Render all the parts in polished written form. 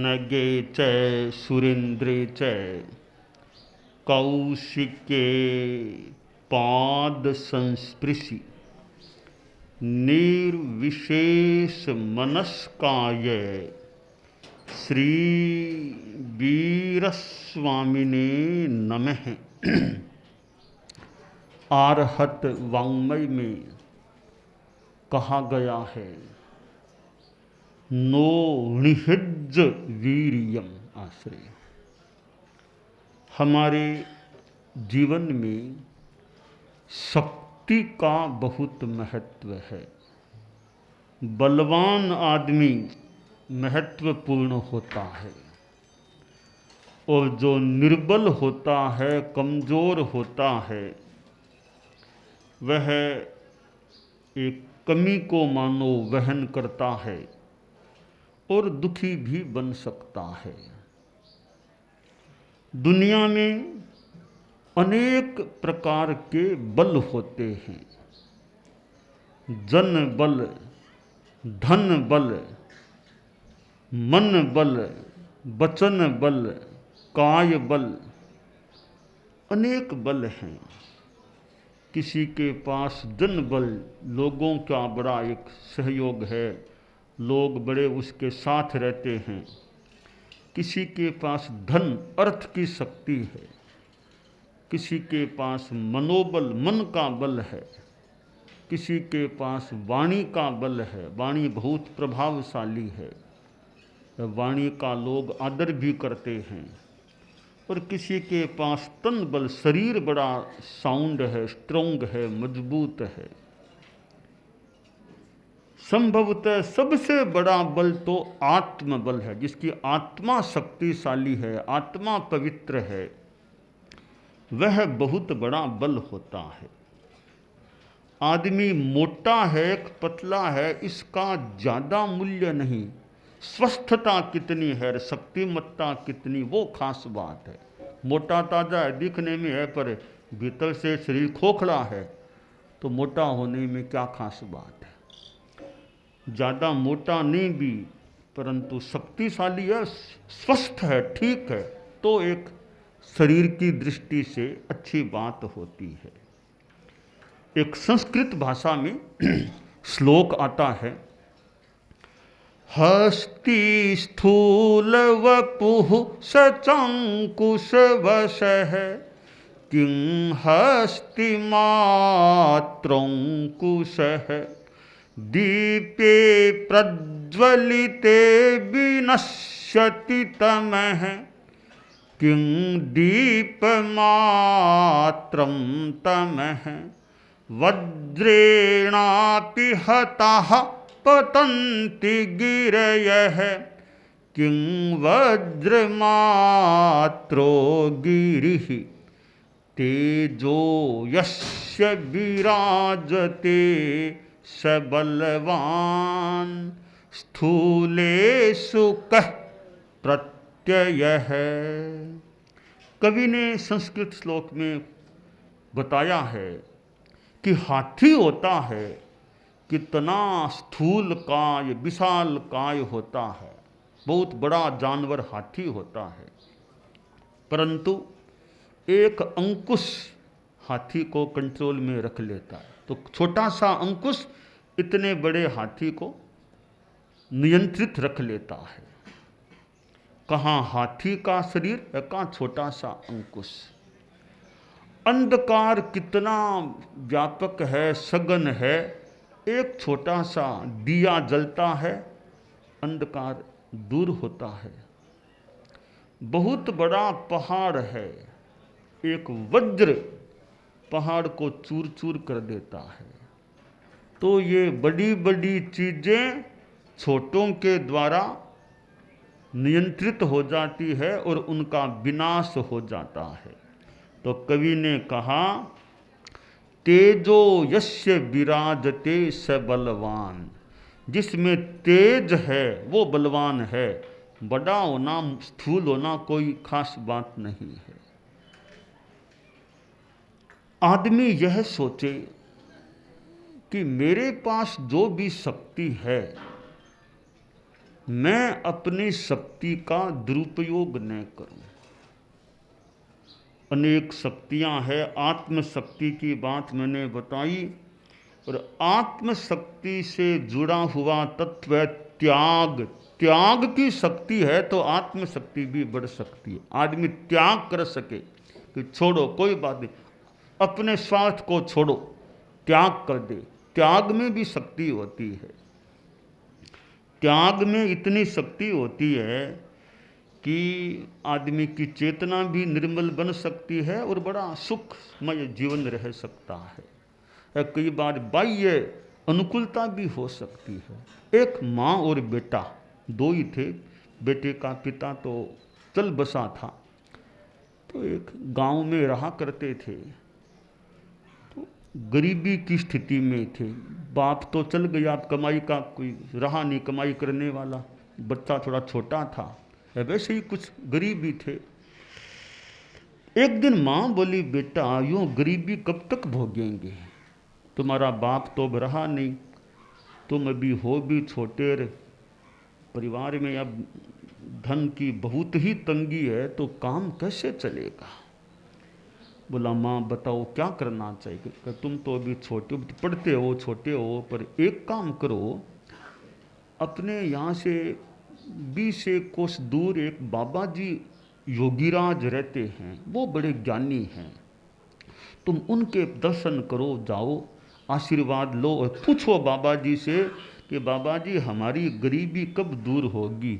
नगे च सुरेन्द्रे च कौशिके पाद संस्पृशि निर्विशेष मनस्काय श्री वीरस्वामिने नमः। आरहत वाङ्मय में कहा गया है, नो निहिज्ज वीर्यम आश्रय। हमारे जीवन में शक्ति का बहुत महत्व है। बलवान आदमी महत्वपूर्ण होता है और जो निर्बल होता है, कमज़ोर होता है, वह एक कमी को मानो वहन करता है और दुखी भी बन सकता है। दुनिया में अनेक प्रकार के बल होते हैं। जन बल, धन बल, मन बल, वचन बल, काय बल, अनेक बल हैं। किसी के पास जन बल, लोगों का बड़ा एक सहयोग है, लोग बड़े उसके साथ रहते हैं। किसी के पास धन, अर्थ की शक्ति है। किसी के पास मनोबल, मन का बल है। किसी के पास वाणी का बल है, वाणी बहुत प्रभावशाली है, वाणी का लोग आदर भी करते हैं। और किसी के पास तन बल, शरीर बड़ा साउंड है, स्ट्रोंग है, मजबूत है। संभवतः सबसे बड़ा बल तो आत्मबल है, जिसकी आत्मा शक्तिशाली है, आत्मा पवित्र है, वह बहुत बड़ा बल होता है। आदमी मोटा है, पतला है, इसका ज़्यादा मूल्य नहीं। स्वस्थता कितनी है, शक्तिमत्ता कितनी, वो खास बात है। मोटा ताज़ा है, दिखने में है, पर भीतर से शरीर खोखला है, तो मोटा होने में क्या खास बात है। ज़्यादा मोटा नहीं भी, परंतु शक्तिशाली है, स्वस्थ है, ठीक है, तो एक शरीर की दृष्टि से अच्छी बात होती है। एक संस्कृत भाषा में श्लोक आता है, हस्ति स्थूल वपुः सचंकुश वशः किं हस्ति मात्रंकुशः दीपे प्रज्वलिते विनश्यति तमः किं दीपमात्रं तमः वज्रेणापि हताः पतन्ति गिरयः किं वज्रमात्रो गिरिः तेजो यस्य विराजते स बलवान् स्थूलेषु कः प्रत्ययः। कवि ने संस्कृत श्लोक में बताया है कि हाथी होता है, कितना स्थूल काय, विशाल काय होता है, बहुत बड़ा जानवर हाथी होता है, परंतु एक अंकुश हाथी को कंट्रोल में रख लेता है। तो छोटा सा अंकुश इतने बड़े हाथी को नियंत्रित रख लेता है। कहाँ हाथी का शरीर है, कहाँ छोटा सा अंकुश। अंधकार कितना व्यापक है, सघन है, एक छोटा सा दिया जलता है, अंधकार दूर होता है। बहुत बड़ा पहाड़ है, एक वज्र पहाड़ को चूर चूर कर देता है। तो ये बड़ी बड़ी चीजें छोटों के द्वारा नियंत्रित हो जाती है और उनका विनाश हो जाता है। तो कवि ने कहा, तेजो यस्य विराजते स बलवान, जिसमें तेज है वो बलवान है। बड़ा होना, स्थूल होना कोई खास बात नहीं है। आदमी यह सोचे कि मेरे पास जो भी शक्ति है मैं अपनी शक्ति का दुरुपयोग न करूं। अनेक शक्तियां हैं, आत्मशक्ति की बात मैंने बताई, और आत्मशक्ति से जुड़ा हुआ तत्व है त्याग। त्याग की शक्ति है तो आत्मशक्ति भी बढ़ सकती है। आदमी त्याग कर सके कि छोड़ो कोई बात नहीं, अपने स्वार्थ को छोड़ो, त्याग कर दे, त्याग में भी शक्ति होती है। त्याग में इतनी शक्ति होती है कि आदमी की चेतना भी निर्मल बन सकती है और बड़ा सुखमय जीवन रह सकता है। कई बार बाह्य अनुकूलता भी हो सकती है। एक माँ और बेटा, दो ही थे। बेटे का पिता तो चल बसा था, तो एक गांव में रहा करते थे। तो गरीबी की स्थिति में थे। बाप तो चल गया, कमाई का कोई रहा नहीं, कमाई करने वाला। बच्चा थोड़ा छोटा था, वैसे ही कुछ गरीबी थे। एक दिन माँ बोली, बेटा यूँ गरीबी कब तक भोगेंगे? तुम्हारा बाप तो अब रहा नहीं, तुम अभी हो भी छोटे, परिवार में अब धन की बहुत ही तंगी है, तो काम कैसे चलेगा? बोला, माँ बताओ क्या करना चाहिए? तुम तो अभी छोटे हो, पढ़ते हो, छोटे हो, पर एक काम करो, अपने यहाँ से 20 कोस दूर एक बाबा जी योगीराज रहते हैं, वो बड़े ज्ञानी हैं, तुम उनके दर्शन करो, जाओ, आशीर्वाद लो और पूछो बाबा जी से कि बाबा जी हमारी गरीबी कब दूर होगी।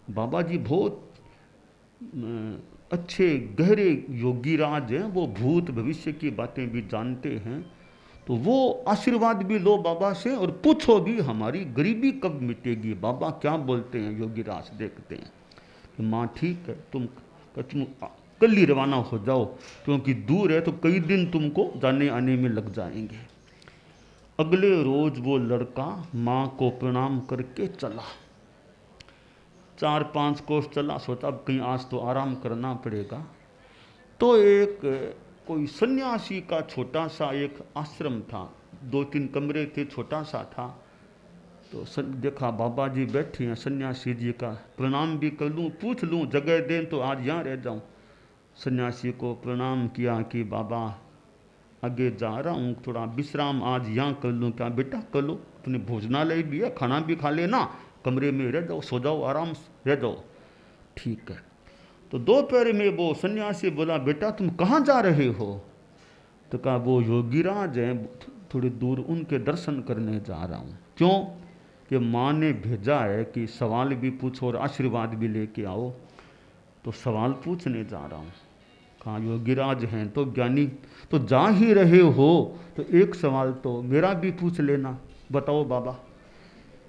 बाबा जी बहुत अच्छे गहरे योगीराज हैं, वो भूत भविष्य की बातें भी जानते हैं, तो वो आशीर्वाद भी लो बाबा से और पूछो भी हमारी गरीबी कब मिटेगी, बाबा क्या बोलते हैं योगीराज, देखते हैं। तो माँ ठीक है, तुम कल ही रवाना हो जाओ, क्योंकि दूर है तो कई दिन तुमको जाने आने में लग जाएंगे। अगले रोज वो लड़का माँ को प्रणाम करके चला। 4-5 कोस चला, सोचा अब कहीं आज तो आराम करना पड़ेगा। तो एक कोई सन्यासी का छोटा सा एक आश्रम था, 2-3 कमरे थे, छोटा सा था। तो देखा बाबा जी बैठे हैं, सन्यासी जी का प्रणाम भी कर लूँ, पूछ लूँ जगह दें तो आज यहाँ रह जाऊँ। सन्यासी को प्रणाम किया कि बाबा आगे जा रहा हूँ, थोड़ा विश्राम आज यहाँ कर लूँ। क्या बेटा कर लो, अपने भोजनालय भी है, खाना भी खा लेना, कमरे में रह जाओ, सो जाओ, आराम से रह जाओ। ठीक है। तो दोपहर में वो सन्यासी बोला, बेटा तुम कहाँ जा रहे हो? तो कहा वो योगीराज हैं, थोड़ी दूर, उनके दर्शन करने जा रहा हूँ। क्यों? कि माँ ने भेजा है कि सवाल भी पूछो और आशीर्वाद भी लेके आओ, तो सवाल पूछने जा रहा हूँ। कहाँ योगीराज हैं तो ज्ञानी, तो जा ही रहे हो तो एक सवाल तो मेरा भी पूछ लेना। बताओ बाबा,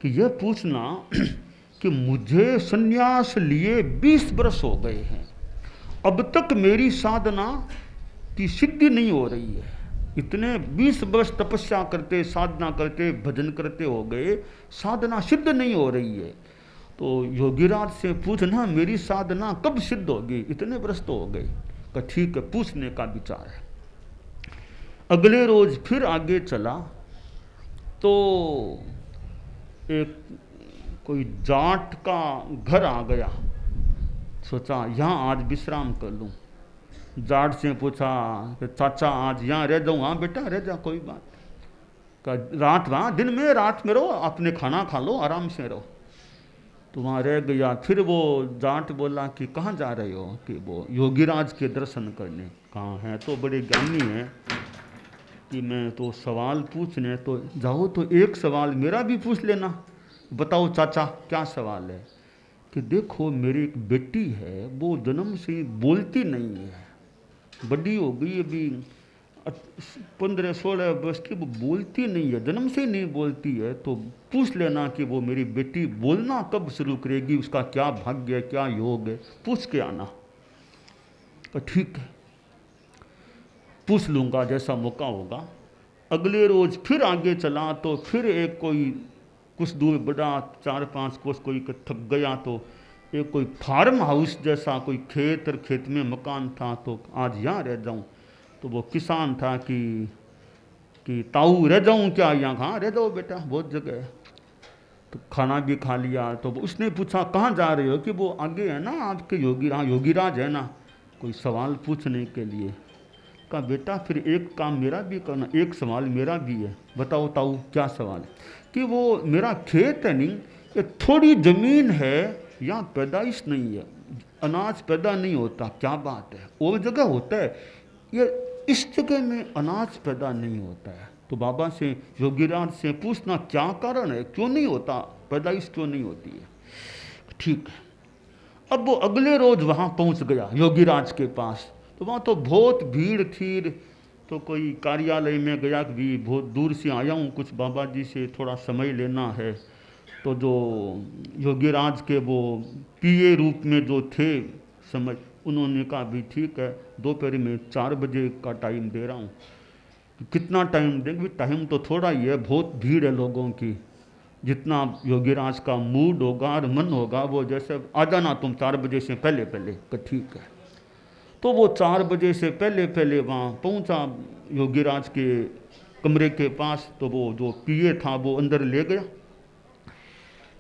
कि यह पूछना कि मुझे संन्यास लिए 20 वर्ष हो गए हैं, अब तक मेरी साधना की सिद्धि नहीं हो रही है। इतने 20 वर्ष तपस्या करते, साधना करते, भजन करते हो गए, साधना सिद्ध नहीं हो रही है। तो योगीराज से पूछना मेरी साधना कब सिद्ध होगी, इतने वर्ष तो हो गए। का ठीक है, पूछने का विचार है। अगले रोज फिर आगे चला तो एक कोई जाट का घर आ गया। सोचा यहाँ आज विश्राम कर लूँ। जाट से पूछा कि चाचा आज यहाँ रह जाऊँ? हाँ बेटा रह जा, कोई बात। का रात वहाँ, दिन में रात में रहो, अपने खाना खा लो, आराम से रहो। तो वहाँ रह गया। फिर वो जाट बोला कि कहाँ जा रहे हो? कि वो योगीराज के दर्शन करने। कहाँ हैं? तो बड़े ज्ञानी हैं कि मैं तो सवाल पूछने, तो जाओ तो एक सवाल मेरा भी पूछ लेना। बताओ चाचा क्या सवाल है? कि देखो मेरी एक बेटी है, वो जन्म से ही बोलती नहीं है, बड़ी हो गई अभी 15-16 वर्ष की, वो बोलती नहीं है, जन्म से ही नहीं बोलती है, तो पूछ लेना कि वो मेरी बेटी बोलना कब शुरू करेगी, उसका क्या भाग्य है, क्या योग है, पूछ के आना। तो ठीक है, पूछ लूँगा जैसा मौका होगा। अगले रोज फिर आगे चला तो फिर एक कोई कुछ दूर बड़ा 4-5 कोस कोई थक गया, तो एक कोई फार्म हाउस जैसा कोई खेत और खेत में मकान था, तो आज यहाँ रह जाऊँ। तो वो किसान था कि ताऊ रह जाऊँ क्या यहाँ? हाँ रह जाओ बेटा, बहुत जगह है। तो खाना भी खा लिया। तो उसने पूछा कहाँ जा रहे हो, कि वो आगे है ना आपके योगीराज है ना, कोई सवाल पूछने के लिए। कहा बेटा फिर एक काम मेरा भी करना, एक सवाल मेरा भी है। बताओ ताऊ क्या सवाल है? कि वो मेरा खेत है नहीं, ये थोड़ी ज़मीन है, यहाँ पैदाइश नहीं है, अनाज पैदा नहीं होता, क्या बात है? और जगह होता है, ये इस जगह में अनाज पैदा नहीं होता है। तो बाबा से, योगीराज से पूछना क्या कारण है, क्यों नहीं होता, पैदाइश क्यों नहीं होती है? ठीक है। अब वो अगले रोज वहाँ पहुँच गया योगीराज के पास। तो वहाँ तो बहुत भीड़ थी। तो कोई कार्यालय में गया कि भी बहुत दूर से आया हूँ, कुछ बाबा जी से थोड़ा समय लेना है। तो जो योगीराज के वो पीए रूप में जो थे समय, उन्होंने कहा भी ठीक है, दोपहर में 4 बजे का टाइम दे रहा हूँ। कितना टाइम देंगे? टाइम तो थोड़ा ही है, बहुत भीड़ है लोगों की। जितना योगीराज का मूड होगा और मन होगा, वो जैसे आ जाना तुम 4 बजे से पहले पहले। तो ठीक है। तो वो 4 बजे से पहले पहले वहाँ पहुँचा योगीराज के कमरे के पास। तो वो जो पीए था वो अंदर ले गया।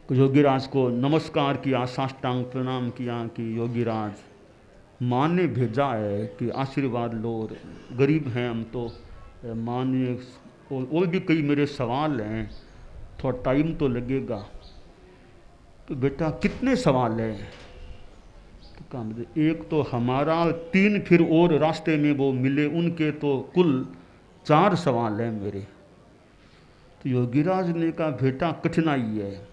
तो योगीराज को नमस्कार किया, साष्टांग प्रणाम किया कि योगीराज माँ ने भेजा है कि आशीर्वाद लो, गरीब हैं हम तो, माँ ने, और भी कई मेरे सवाल हैं, थोड़ा टाइम तो लगेगा। तो बेटा कितने सवाल हैं? तो कहा मुझे एक तो हमारा, 3 फिर और रास्ते में वो मिले उनके, तो कुल 4 सवाल हैं मेरे। तो योगीराज ने कहा बेटा कठिनाई है,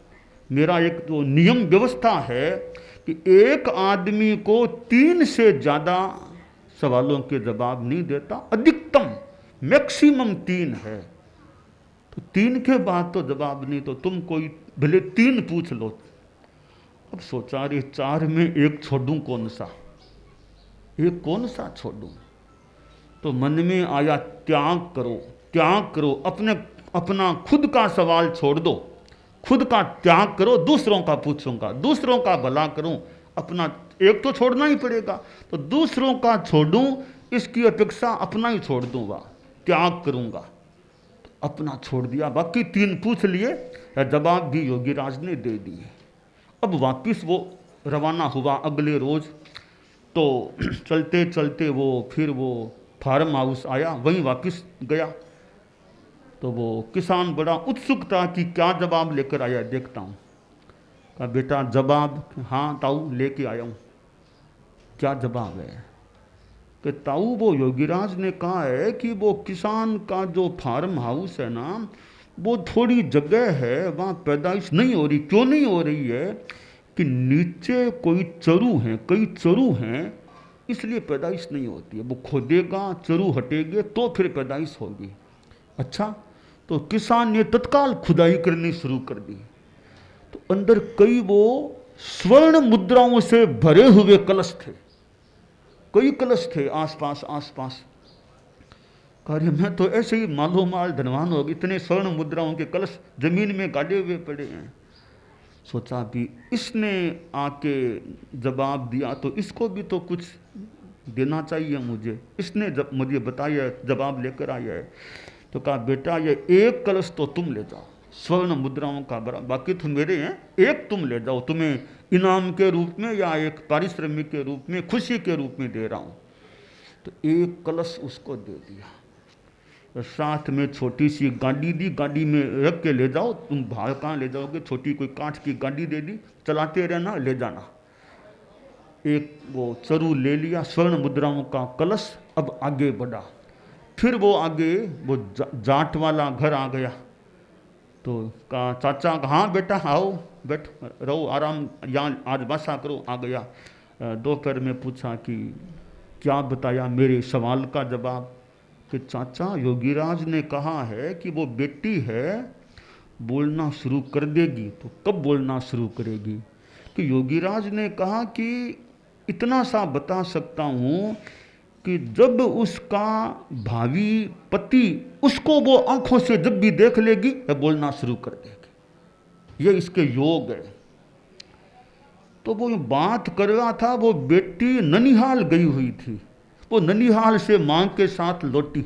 मेरा एक तो नियम व्यवस्था है कि एक आदमी को 3 से ज़्यादा सवालों के जवाब नहीं देता, अधिकतम मैक्सिमम 3 है। तो 3 के बाद तो जवाब नहीं, तो तुम कोई भले 3 पूछ लो। अब सोचा रे 4 में एक छोड़ूं, कौन सा, एक कौन सा छोड़ूं? तो मन में आया त्याग करो, त्याग करो, अपना खुद का सवाल छोड़ दो, खुद का त्याग करो, दूसरों का पूछूंगा, दूसरों का भला करूं, अपना एक तो छोड़ना ही पड़ेगा। तो दूसरों का छोड़ूं, इसकी अपेक्षा अपना ही छोड़ दूंगा, त्याग करूंगा। तो अपना छोड़ दिया, बाकी 3 पूछ लिए, जवाब भी योगीराज ने दे दिए। अब वापिस वो रवाना हुआ अगले रोज। तो चलते चलते वो फिर वो फार्म हाउस आया, वहीं वापिस गया। तो वो किसान बड़ा उत्सुक था कि क्या जवाब लेकर आया, देखता हूँ। कहा बेटा जवाब? हाँ ताऊ लेके आया हूँ। क्या जवाब है? कि ताऊ वो योगीराज ने कहा है कि वो किसान का जो फार्म हाउस है ना, वो थोड़ी जगह है, वहाँ पैदाइश नहीं हो रही। क्यों नहीं हो रही है? कि नीचे कोई चरू हैं, कई चरू हैं, इसलिए पैदाइश नहीं होती है। वो खोदेगा, चरू हटेंगे तो फिर पैदाइश होगी। अच्छा, तो किसान ने तत्काल खुदाई करनी शुरू कर दी। तो अंदर कई वो स्वर्ण मुद्राओं से भरे हुए कलश थे, कई कलश थे आसपास। कार्य में तो ऐसे ही मालो माल धनवान हो गए, इतने स्वर्ण मुद्राओं के कलश जमीन में गाड़े हुए पड़े हैं। सोचा भी इसने आके जवाब दिया तो इसको भी तो कुछ देना चाहिए मुझे, इसने जब मुझे बताया जवाब लेकर आया है। तो कहा बेटा ये एक कलश तो तुम ले जाओ, स्वर्ण मुद्राओं का बड़ा, बाकी तो मेरे हैं, एक तुम ले जाओ, तुम्हें इनाम के रूप में या एक पारिश्रमिक के रूप में, खुशी के रूप में दे रहा हूँ। तो एक कलश उसको दे दिया। तो साथ में छोटी सी गाड़ी दी, गाड़ी में रख के ले जाओ, तुम बाहर कहाँ ले जाओगे, छोटी कोई कांच की गाड़ी दे दी, चलाते रहना, ले जाना। एक वो चरू ले लिया, स्वर्ण मुद्राओं का कलश। अब आगे बढ़ा, फिर वो आगे वो जाट वाला घर आ गया। तो कहा चाचा, हाँ बेटा आओ, बैठ रहो, आराम, यहाँ आज बसा करो। आ गया। दोपहर में पूछा कि क्या बताया मेरे सवाल का जवाब? कि चाचा योगीराज ने कहा है कि वो बेटी है, बोलना शुरू कर देगी। तो कब बोलना शुरू करेगी? कि योगीराज ने कहा कि इतना सा बता सकता हूँ कि जब उसका भावी पति उसको वो आंखों से जब भी देख लेगी, वह बोलना शुरू कर देगी। ये इसके योग है। तो वो बात कर रहा था, वो बेटी ननिहाल गई हुई थी, वो ननिहाल से मां के साथ लौटी,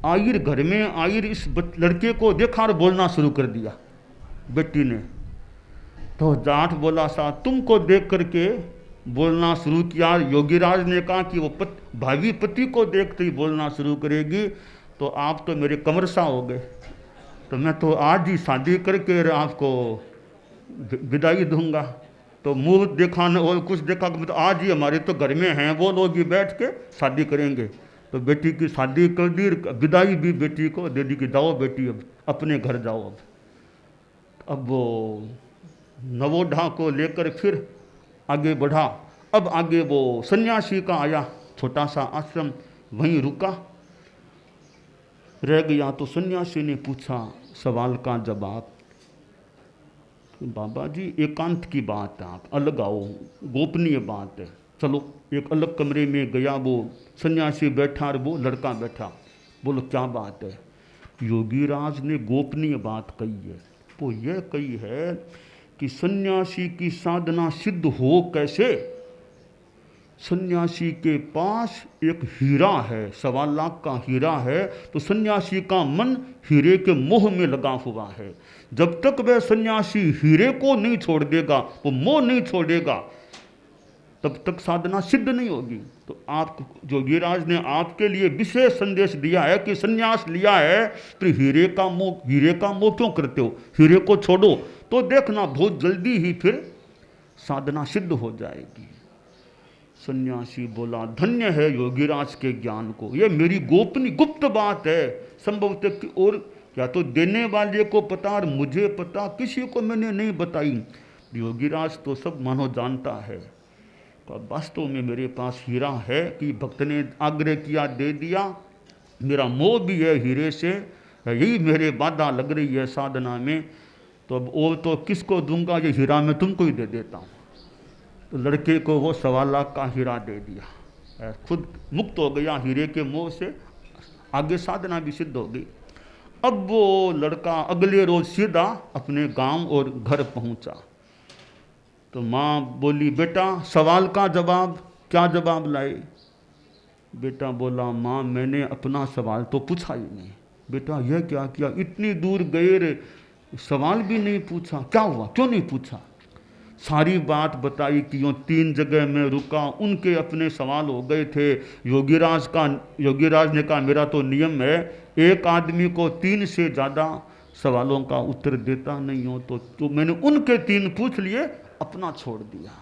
आयर घर में आयर इस लड़के को देखा और बोलना शुरू कर दिया बेटी ने। तो जाट बोला सा तुमको देख करके बोलना शुरू किया। योगीराज ने कहा कि वो भावी पति को देखते ही बोलना शुरू करेगी तो आप तो मेरे कमरसा हो गए, तो मैं तो आज ही शादी करके आपको विदाई दूंगा। तो मुंह देखा न और कुछ देखा कि तो आज ही हमारे तो घर में हैं वो लोग ही बैठ के शादी करेंगे। तो बेटी की शादी कर दी, विदाई भी बेटी को दे दी कि जाओ बेटी अब अपने घर जाओ। अब वो नवोढ़ा को लेकर फिर आगे बढ़ा। अब आगे वो सन्यासी का आया, छोटा सा आश्रम, वहीं रुका रह गया। तो सन्यासी ने पूछा सवाल का जवाब, बाबा जी एकांत की बात है, आप अलग आओ, गोपनीय बात है। चलो एक अलग कमरे में गया, वो सन्यासी बैठा और वो लड़का बैठा। बोलो क्या बात है? योगीराज ने गोपनीय बात कही है। वो ये कही है कि सन्यासी की साधना सिद्ध हो कैसे। सन्यासी के पास एक हीरा है, 1.25 लाख का हीरा है, तो सन्यासी का मन हीरे के मोह में लगा हुआ है। जब तक वह सन्यासी हीरे को नहीं छोड़ देगा, वो मोह नहीं छोड़ेगा, तब तक साधना सिद्ध नहीं होगी। तो आप योगीराज ने आपके लिए विशेष संदेश दिया है कि सन्यास लिया है तो हीरे का मोह क्यों करते हो? हीरे को छोड़ो तो देखना बहुत जल्दी ही फिर साधना सिद्ध हो जाएगी। सन्यासी बोला धन्य है योगीराज के ज्ञान को, यह मेरी गोपनीय गुप्त बात है, संभवतः कि और या तो देने वाले को पता और मुझे पता, किसी को मैंने नहीं बताई। योगीराज तो सब मानो जानता है। तो वास्तव में मेरे पास हीरा है कि भक्त ने आग्रह किया दे दिया, मेरा मोह भी है हीरे से, यही मेरे बाधा लग रही है साधना में। तो अब और तो किसको दूंगा, ये हीरा मैं तुमको ही दे देता हूँ। तो लड़के को वो 1.25 लाख का हीरा दे दिया, खुद मुक्त हो गया हीरे के मोह से, आगे साधना भी सिद्ध हो गई। अब वो लड़का अगले रोज सीधा अपने गांव और घर पहुंचा। तो माँ बोली बेटा सवाल का जवाब, क्या जवाब लाए? बेटा बोला माँ मैंने अपना सवाल तो पूछा ही नहीं। बेटा यह क्या किया, इतनी दूर गए रे, सवाल भी नहीं पूछा, क्या हुआ, क्यों नहीं पूछा? सारी बात बताई कि यूँ 3 जगह में रुका, उनके अपने सवाल हो गए थे। योगीराज ने कहा मेरा तो नियम है एक आदमी को 3 से ज़्यादा सवालों का उत्तर देता नहीं हो, तो मैंने उनके 3 पूछ लिए, अपना छोड़ दिया।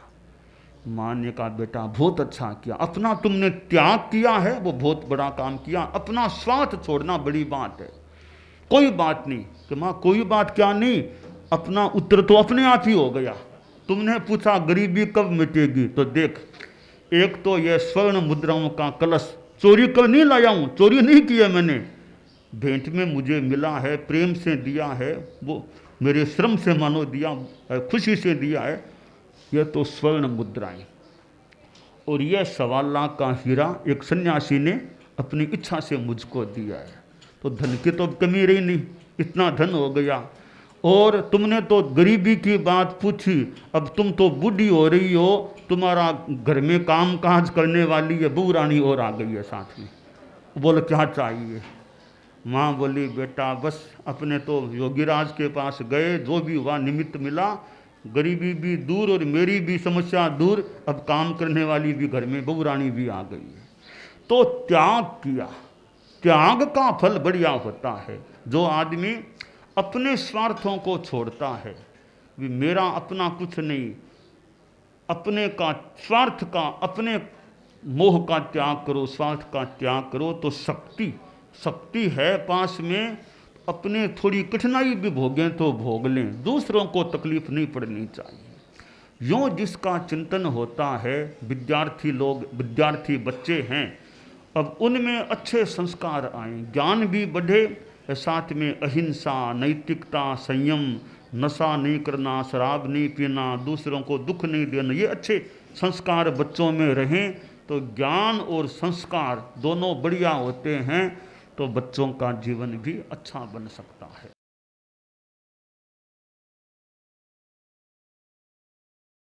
माँ ने कहा बेटा बहुत अच्छा किया, अपना तुमने त्याग किया है वो बहुत बड़ा काम किया, अपना स्वार्थ छोड़ना बड़ी बात है। कोई बात नहीं कि माँ कोई बात क्या नहीं, अपना उत्तर तो अपने आप ही हो गया। तुमने पूछा गरीबी कब मिटेगी, तो देख एक तो यह स्वर्ण मुद्राओं का कलश चोरी कर नहीं लाया हूँ, चोरी नहीं किया मैंने, भेंट में मुझे मिला है, प्रेम से दिया है, वो मेरे श्रम से मानो दिया, खुशी से दिया है। यह तो स्वर्ण मुद्राएं, और यह 1.25 लाख का हीरा एक सन्यासी ने अपनी इच्छा से मुझको दिया है। तो धन की तो कमी रही नहीं, इतना धन हो गया। और तुमने तो गरीबी की बात पूछी, अब तुम तो बूढ़ी हो रही हो, तुम्हारा घर में काम काज करने वाली है बहू रानी और आ गई है साथ में। बोले क्या चाहिए? माँ बोली बेटा बस अपने तो योगीराज के पास गए, जो भी हुआ निमित्त मिला, गरीबी भी दूर और मेरी भी समस्या दूर, अब काम करने वाली भी घर में बहू रानी भी आ गई है। तो त्याग किया, त्याग का फल बढ़िया होता है। जो आदमी अपने स्वार्थों को छोड़ता है, भी मेरा अपना कुछ नहीं, अपने का स्वार्थ का, अपने मोह का त्याग करो, स्वार्थ का त्याग करो, तो शक्ति है पास में। अपने थोड़ी कठिनाई भी भोगें तो भोग लें, दूसरों को तकलीफ नहीं पड़नी चाहिए। यूँ जिसका चिंतन होता है, विद्यार्थी बच्चे हैं, अब उनमें अच्छे संस्कार आएँ, ज्ञान भी बढ़े, साथ में अहिंसा, नैतिकता, संयम, नशा नहीं करना, शराब नहीं पीना, दूसरों को दुख नहीं देना, ये अच्छे संस्कार बच्चों में रहें तो ज्ञान और संस्कार दोनों बढ़िया होते हैं, तो बच्चों का जीवन भी अच्छा बन सकता है।